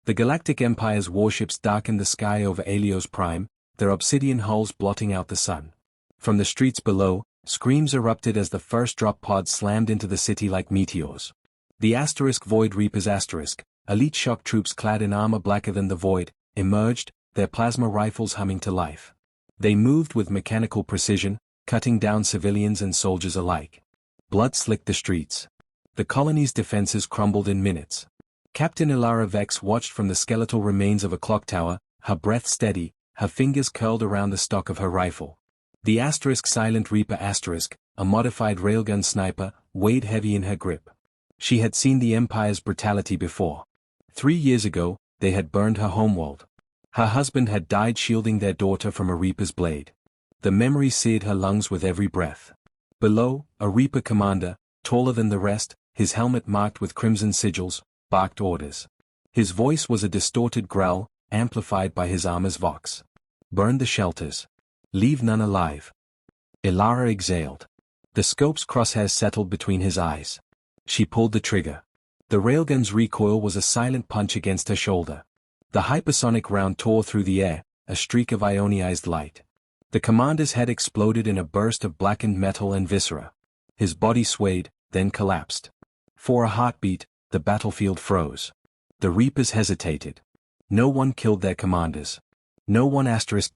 The Galactic Empire's warships darkened the sky over Alios Prime, their obsidian hulls blotting out the sun. From the streets below, screams erupted as the first drop pods slammed into the city like meteors. The Void Reapers elite shock troops clad in armor blacker than the void, emerged, their plasma rifles humming to life. They moved with mechanical precision, cutting down civilians and soldiers alike. Blood slicked the streets. The colony's defenses crumbled in minutes. Captain Ilara Vex watched from the skeletal remains of a clock tower, her breath steady, her fingers curled around the stock of her rifle. The Silent Reaper a modified railgun sniper, weighed heavy in her grip. She had seen the Empire's brutality before. 3 years ago, they had burned her homeworld. Her husband had died shielding their daughter from a Reaper's blade. The memory seared her lungs with every breath. Below, a Reaper commander, taller than the rest, his helmet marked with crimson sigils, barked orders. His voice was a distorted growl, amplified by his armor's vox. Burn the shelters. Leave none alive. Ilara exhaled. The scope's crosshairs settled between his eyes. She pulled the trigger. The railgun's recoil was a silent punch against her shoulder. The hypersonic round tore through the air, a streak of ionized light. The commander's head exploded in a burst of blackened metal and viscera. His body swayed, then collapsed. For a heartbeat, the battlefield froze. The Reapers hesitated. No one killed their commanders. No one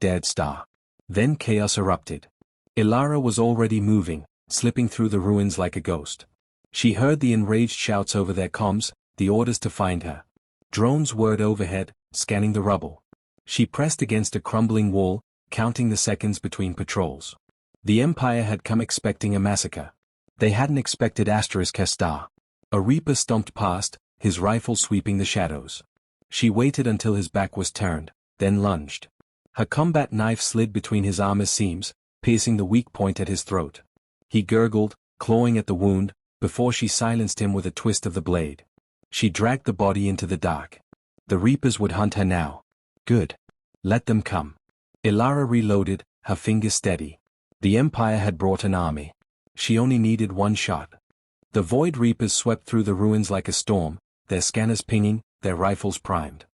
dared star. Then chaos erupted. Ilara was already moving, slipping through the ruins like a ghost. She heard the enraged shouts over their comms, the orders to find her. Drones whirred overhead, scanning the rubble. She pressed against a crumbling wall, counting the seconds between patrols. The Empire had come expecting a massacre. They hadn't expected her star. A Reaper stomped past, his rifle sweeping the shadows. She waited until his back was turned, then lunged. Her combat knife slid between his armor seams, piercing the weak point at his throat. He gurgled, clawing at the wound, before she silenced him with a twist of the blade. She dragged the body into the dark. The Reapers would hunt her now. Good. Let them come. Ilara reloaded, her fingers steady. The Empire had brought an army. She only needed one shot. The Void Reapers swept through the ruins like a storm, their scanners pinging, their rifles primed.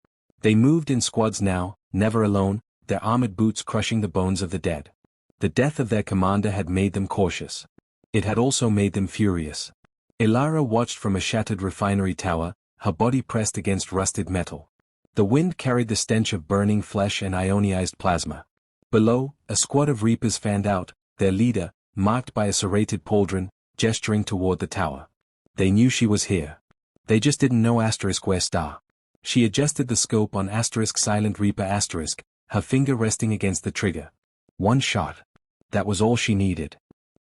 They moved in squads now, never alone, their armored boots crushing the bones of the dead. The death of their commander had made them cautious. It had also made them furious. Ilara watched from a shattered refinery tower, her body pressed against rusted metal. The wind carried the stench of burning flesh and ionized plasma. Below, a squad of Reapers fanned out, their leader, marked by a serrated pauldron, gesturing toward the tower. They knew she was here. They just didn't know where star. She adjusted the scope on Silent Reaper her finger resting against the trigger. One shot. That was all she needed.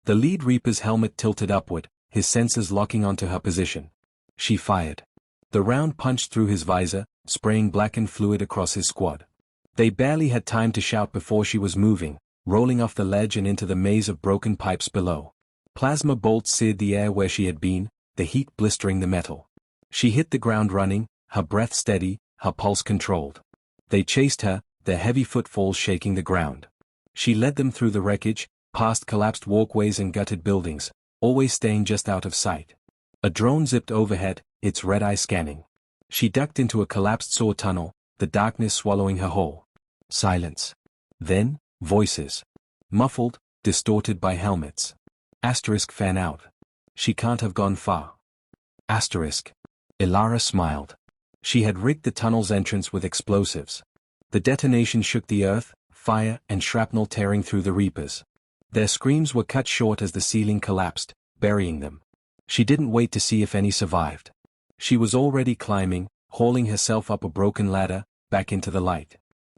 The lead Reaper's helmet tilted upward, his sensors locking onto her position. She fired. The round punched through his visor, spraying blackened fluid across his squad. They barely had time to shout before she was moving, rolling off the ledge and into the maze of broken pipes below. Plasma bolts seared the air where she had been, the heat blistering the metal. She hit the ground running, her breath steady, her pulse controlled. They chased her, their heavy footfalls shaking the ground. She led them through the wreckage, past collapsed walkways and gutted buildings, always staying just out of sight. A drone zipped overhead, its red eye scanning. She ducked into a collapsed saw tunnel, the darkness swallowing her whole. Silence. Then, voices. Muffled, distorted by helmets. Fan out. She can't have gone far. Ilara smiled. She had rigged the tunnel's entrance with explosives. The detonation shook the earth, fire and shrapnel tearing through the Reapers. Their screams were cut short as the ceiling collapsed, burying them. She didn't wait to see if any survived. She was already climbing, hauling herself up a broken ladder, back into the light.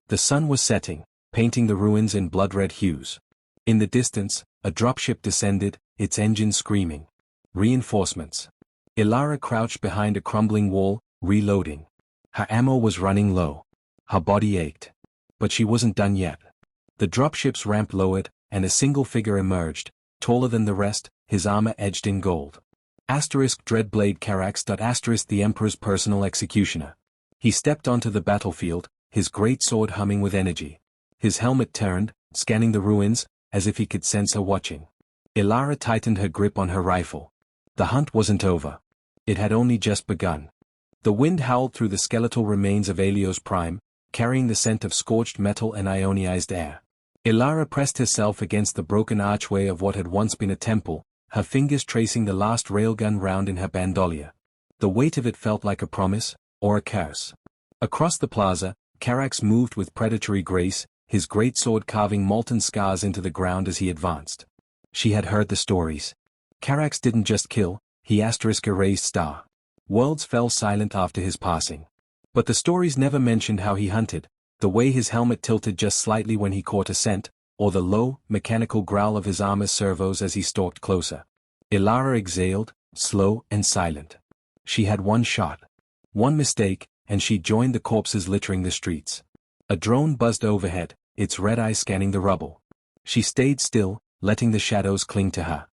The sun was setting, painting the ruins in blood-red hues. In the distance, a dropship descended, its engines screaming. Reinforcements. Ilara crouched behind a crumbling wall, reloading. Her ammo was running low. Her body ached. But she wasn't done yet. The dropship's ramp lowered, and a single figure emerged, taller than the rest, his armor edged in gold. Dreadblade Carax. The Emperor's personal executioner. He stepped onto the battlefield, his great sword humming with energy. His helmet turned, scanning the ruins, as if he could sense her watching. Ilara tightened her grip on her rifle. The hunt wasn't over. It had only just begun. The wind howled through the skeletal remains of Helios Prime, carrying the scent of scorched metal and ionized air. Ilara pressed herself against the broken archway of what had once been a temple, her fingers tracing the last railgun round in her bandolier. The weight of it felt like a promise, or a curse. Across the plaza, Carax moved with predatory grace, his greatsword carving molten scars into the ground as he advanced. She had heard the stories. Carax didn't just kill, he *erased star. Worlds fell silent after his passing. But the stories never mentioned how he hunted, the way his helmet tilted just slightly when he caught a scent, or the low, mechanical growl of his armor servos as he stalked closer. Ilara exhaled, slow and silent. She had one shot. One mistake, and she joined the corpses littering the streets. A drone buzzed overhead, its red eyes scanning the rubble. She stayed still, letting the shadows cling to her.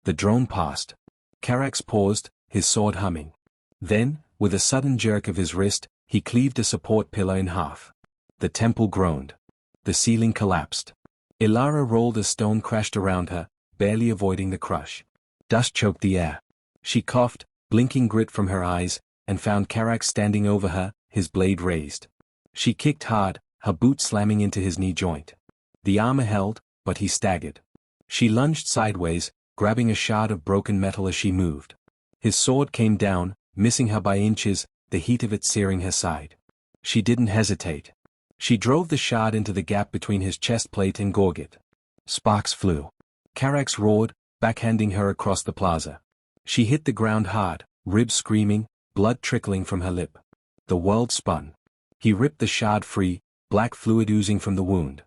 The drone passed. Carax paused, his sword humming. Then, with a sudden jerk of his wrist, he cleaved a support pillar in half. The temple groaned. The ceiling collapsed. Ilara rolled as stone crashed around her, barely avoiding the crush. Dust choked the air. She coughed, blinking grit from her eyes, and found Carax standing over her, his blade raised. She kicked hard, her boot slamming into his knee joint. The armor held, but he staggered. She lunged sideways, grabbing a shard of broken metal as she moved. His sword came down, missing her by inches, the heat of it searing her side. She didn't hesitate. She drove the shard into the gap between his chest plate and gorget. Sparks flew. Carax roared, backhanding her across the plaza. She hit the ground hard, ribs screaming, blood trickling from her lip. The world spun. He ripped the shard free, black fluid oozing from the wound.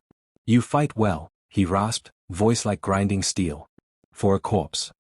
"You fight well," he rasped, voice like grinding steel. "For a corpse."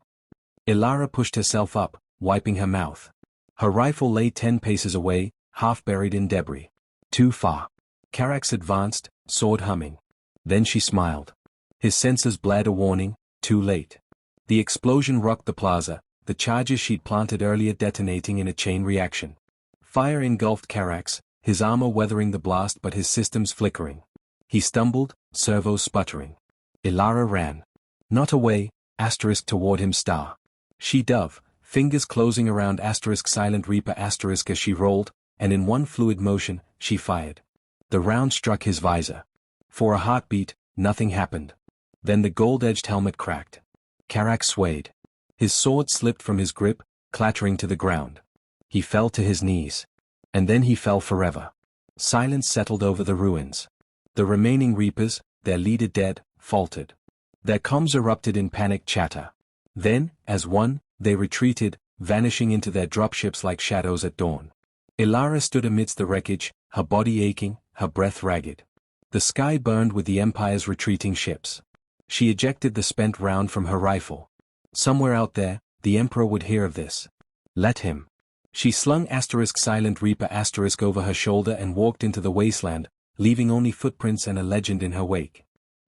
Ilara pushed herself up, wiping her mouth. Her rifle lay 10 paces away, half buried in debris. Too far. Carax advanced, sword humming. Then she smiled. His senses blared a warning, too late. The explosion rocked the plaza, the charges she'd planted earlier detonating in a chain reaction. Fire engulfed Carax, his armor weathering the blast but his systems flickering. He stumbled, servos sputtering. Ilara ran. Not away, * toward him star. She dove, fingers closing around * silent reaper * as she rolled, and in one fluid motion, she fired. The round struck his visor. For a heartbeat, nothing happened. Then the gold-edged helmet cracked. Carax swayed. His sword slipped from his grip, clattering to the ground. He fell to his knees. And then he fell forever. Silence settled over the ruins. The remaining reapers, their leader dead, faltered. Their comms erupted in panicked chatter. Then, as one, they retreated, vanishing into their dropships like shadows at dawn. Ilara stood amidst the wreckage, her body aching, her breath ragged. The sky burned with the Empire's retreating ships. She ejected the spent round from her rifle. Somewhere out there, the Emperor would hear of this. Let him. She slung * silent reaper * over her shoulder and walked into the wasteland, leaving only footprints and a legend in her wake.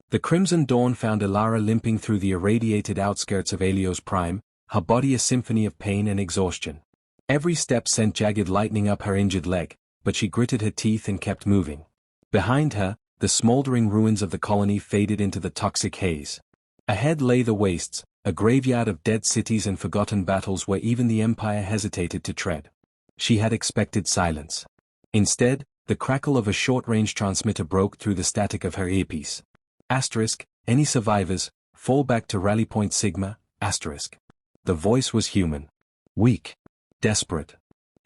The crimson dawn found Ilara limping through the irradiated outskirts of Helios Prime, her body a symphony of pain and exhaustion. Every step sent jagged lightning up her injured leg, but she gritted her teeth and kept moving. Behind her, the smoldering ruins of the colony faded into the toxic haze. Ahead lay the wastes, a graveyard of dead cities and forgotten battles where even the Empire hesitated to tread. She had expected silence. Instead, the crackle of a short-range transmitter broke through the static of her earpiece. Any survivors, fall back to Rally Point Sigma, *. The voice was human. Weak. Desperate.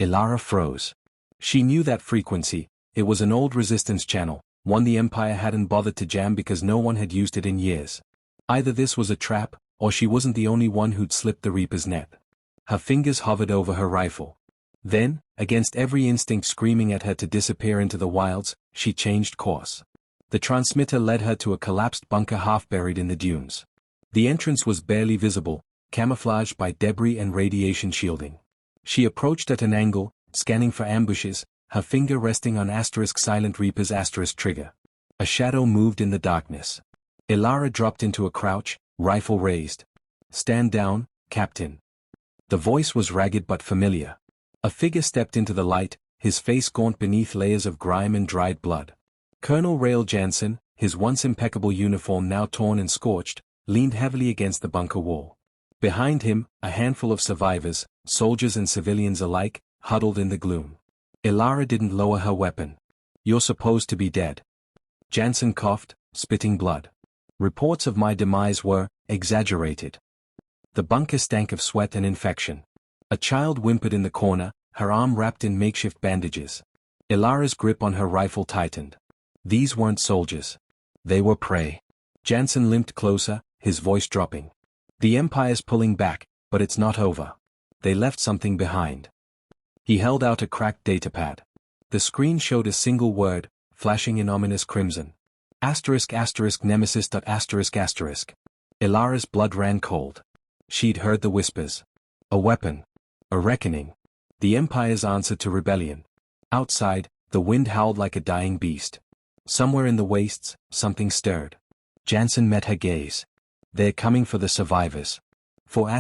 Ilara froze. She knew that frequency, it was an old resistance channel, one the Empire hadn't bothered to jam because no one had used it in years. Either this was a trap, or she wasn't the only one who'd slipped the Reaper's net. Her fingers hovered over her rifle. Then, against every instinct screaming at her to disappear into the wilds, she changed course. The transmitter led her to a collapsed bunker half buried in the dunes. The entrance was barely visible, camouflaged by debris and radiation shielding. She approached at an angle, scanning for ambushes, her finger resting on * silent reaper's * trigger. A shadow moved in the darkness. Ilara dropped into a crouch, rifle raised. "Stand down, Captain." The voice was ragged but familiar. A figure stepped into the light, his face gaunt beneath layers of grime and dried blood. Colonel Rail Jansen, his once impeccable uniform now torn and scorched, leaned heavily against the bunker wall. Behind him, a handful of survivors, soldiers and civilians alike, huddled in the gloom. Ilara didn't lower her weapon. You're supposed to be dead. Jansen coughed, spitting blood. Reports of my demise were exaggerated. The bunker stank of sweat and infection. A child whimpered in the corner, her arm wrapped in makeshift bandages. Ilara's grip on her rifle tightened. These weren't soldiers. They were prey. Jansen limped closer, his voice dropping. The Empire's pulling back, but it's not over. They left something behind. He held out a cracked datapad. The screen showed a single word, flashing in ominous crimson. Nemesis. Ilara's blood ran cold. She'd heard the whispers. A weapon. A reckoning. The Empire's answer to rebellion. Outside, the wind howled like a dying beast. Somewhere in the wastes, something stirred. Jansen met her gaze. They're coming for the survivors. For ****.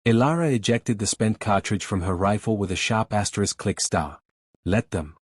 Ilara ejected the spent cartridge from her rifle with a sharp ****. Let them.